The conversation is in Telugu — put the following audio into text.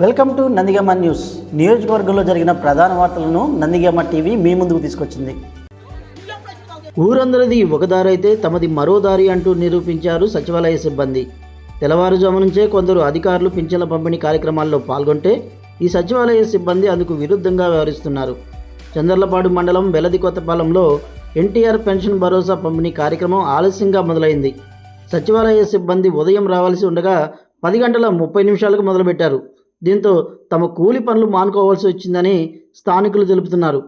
Welcome to Nandigama news. నియోజకవర్గంలో జరిగిన ప్రధాన వార్తలను నందిగామ టీవీ మీ ముందుకు తీసుకొచ్చింది. ఊరందరిది ఒక దారి అయితే తమది మరో దారి అంటూ నిరూపించారు సచివాలయ సిబ్బంది. తెల్లవారుజాము నుంచే కొందరు అధికారులు పింఛన్ల పంపిణీ కార్యక్రమాల్లో పాల్గొంటే ఈ సచివాలయ సిబ్బంది అందుకు విరుద్ధంగా వ్యవహరిస్తున్నారు. చంద్రలపాడు మండలం వెలదికొత్తపాలెంలో ఎన్టీఆర్ పెన్షన్ భరోసా పంపిణీ కార్యక్రమం ఆలస్యంగా మొదలైంది. సచివాలయ సిబ్బంది ఉదయం రావాల్సి ఉండగా 10:30 మొదలుపెట్టారు. దీంతో తమ కూలి పనులు మానుకోవాల్సి వచ్చిందని స్థానికులు తెలుపుతున్నారు.